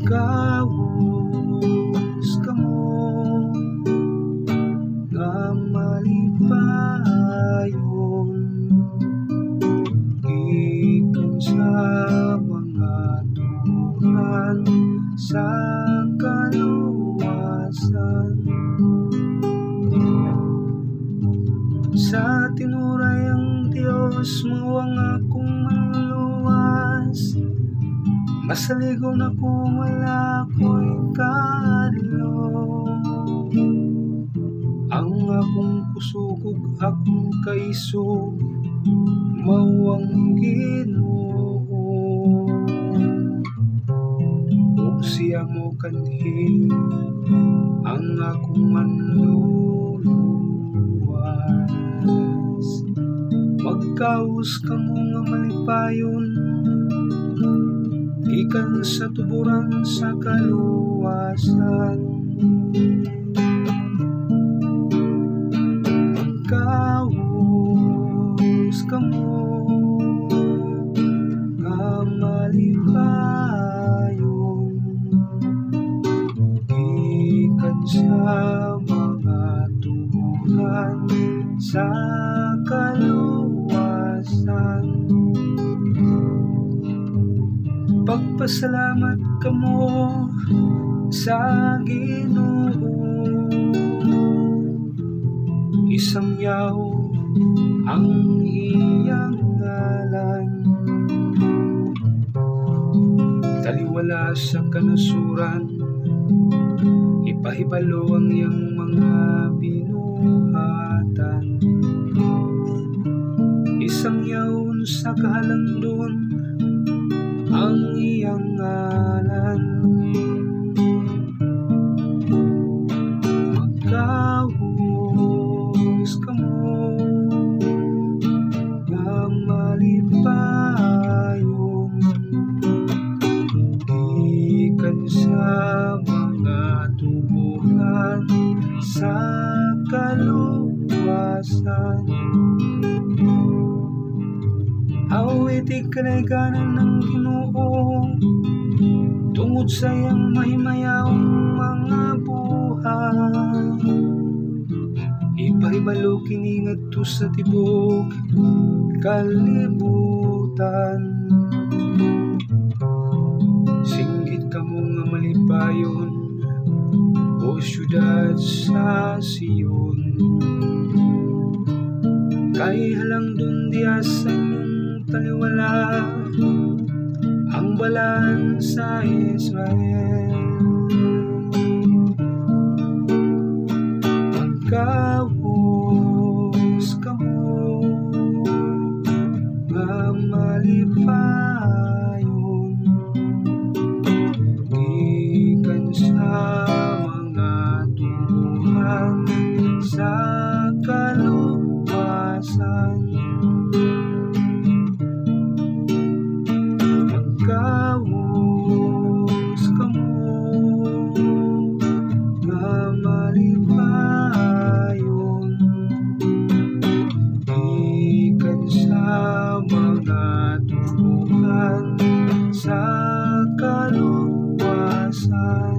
Magkahus kamo nga malipayon gikan sa mga tuhan sa kaluwasan. Sa tinuray ang Diyos mo ang akong manluluwas, masaligon ako wala ko'y kadlo. Ang akong kusugog akong kaisog mawang Ginoo, ug siya mo kanhi ang akong manluluwas. Magkahus kamo nga malipayon ikan sa tuburan sa kaluwasan. Magkahus kamo nga malipayon ikan sa mga tuburan sa kaluwasan. Pagpasalamat kamo sa Ginoo, isang yaw ang iyang ngalan. Taliwala sa kanasuran, ipahibalo ang iyang mga binuhatan. Isang yaon sa kahalandon ang iyang ngalan. Magkahus kamo nga malipayon ikan sa mga tubuhan sa kaluwasan. Awiti kanayganan ng Ginoo tungod sa iyang mahimayawong mga buhay. Ipahibalo kini ngadto sa tibok kalibutan. Singgit kamo nga malipayon o syudad sa Sion, kay halangdon diya sa inyong taliwala ang balaan sa Israel. Magkahus kamo nga malipayon gikan sa mga tubuhan sa kaluwasan. Magkahus kamo nga malipayon ikan sa mga tubuhan sa kaluwasan.